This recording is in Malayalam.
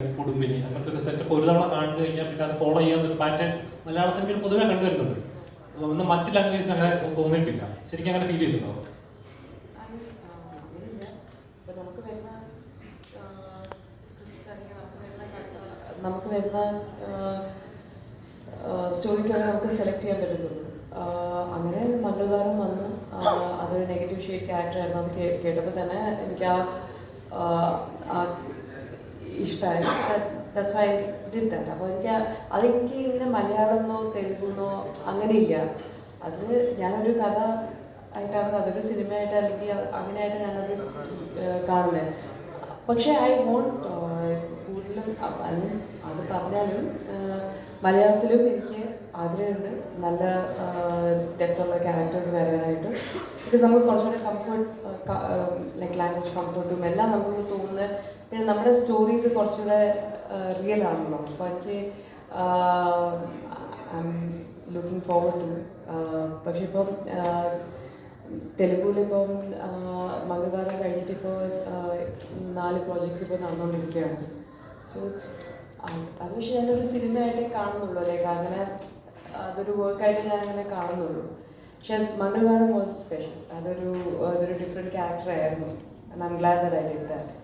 കുടുംബിനി അങ്ങനത്തെ ഒരു സെറ്റപ്പ് ഒരു തവണ കണ്ടു കഴിഞ്ഞാൽ പിന്നെ അത് ഫോളോ ചെയ്യാൻ ഒരു പാറ്റേൺ മലയാള സിനിമയിൽ പൊതുവെ കണ്ടുവരുന്നുണ്ട്. എന്നാൽ മറ്റ് ലാംഗ്വേജസിന് അങ്ങനെ തോന്നിയിട്ടില്ല. ശരിക്കും അങ്ങനെ ഫീൽ ചെയ്തിട്ടുണ്ടോ? നമുക്ക് വരുന്ന സ്റ്റോറീസ് ഒക്കെ നമുക്ക് സെലക്ട് ചെയ്യാൻ പറ്റത്തുള്ളൂ. അങ്ങനെ മംഗൾവാരം വന്നു, അതൊരു നെഗറ്റീവ് ഷെയ്ഡ് ക്യാരക്ടറായിരുന്നു. അത് കേട്ടപ്പോൾ തന്നെ എനിക്ക് ഇഷ്ടമായി. That's why I did that. അപ്പോൾ അതെനിക്ക് ഇങ്ങനെ മലയാളമെന്നോ തെലുഗെന്നോ അങ്ങനെയില്ല. അത് ഞാനൊരു കഥ ആയിട്ടാണ്, അതൊരു സിനിമയായിട്ട് അല്ലെങ്കിൽ അങ്ങനെയായിട്ട് ഞാനത് കാണുന്നത്. പക്ഷേ ഐ വോണ്ട് കൂടുതലും അത് പറഞ്ഞാലും മലയാളത്തിലും എനിക്ക് ആഗ്രഹമുണ്ട് നല്ല ഡെപ്തുള്ള ക്യാരക്ടേഴ്സ് വരാനായിട്ട്. ബിക്കോസ് നമുക്ക് കുറച്ചുകൂടെ കംഫർട്ട്, ലൈക്ക് ലാംഗ്വേജ് കംഫർട്ടും എല്ലാം നമുക്ക് തോന്നുന്നത്. പിന്നെ നമ്മുടെ സ്റ്റോറീസ് കുറച്ചുകൂടെ റിയൽ ആണല്ലോ. അപ്പോൾ എനിക്ക് I am looking forward to. പക്ഷെ ഇപ്പം തെലുഗുവിലിപ്പം മംഗൾവാരം കഴിഞ്ഞിട്ടിപ്പോൾ 4 പ്രോജക്ട്സ് ഇപ്പോൾ നടന്നുകൊണ്ടിരിക്കുകയാണ്. സോ ഇറ്റ്സ് അത് പക്ഷേ ഞാനൊരു സിനിമയായിട്ടേ കാണുന്നുള്ളൂ. ലൈക്ക് അങ്ങനെ അതൊരു വർക്കായിട്ട് ഞാനങ്ങനെ കാണുന്നുള്ളൂ. പക്ഷെ മംഗൾവാരം വാസ് സ്പെഷ്യൽ. അതൊരു ഡിഫറെൻറ്റ് ക്യാരക്ടറായിരുന്നു. And I am glad that I did that.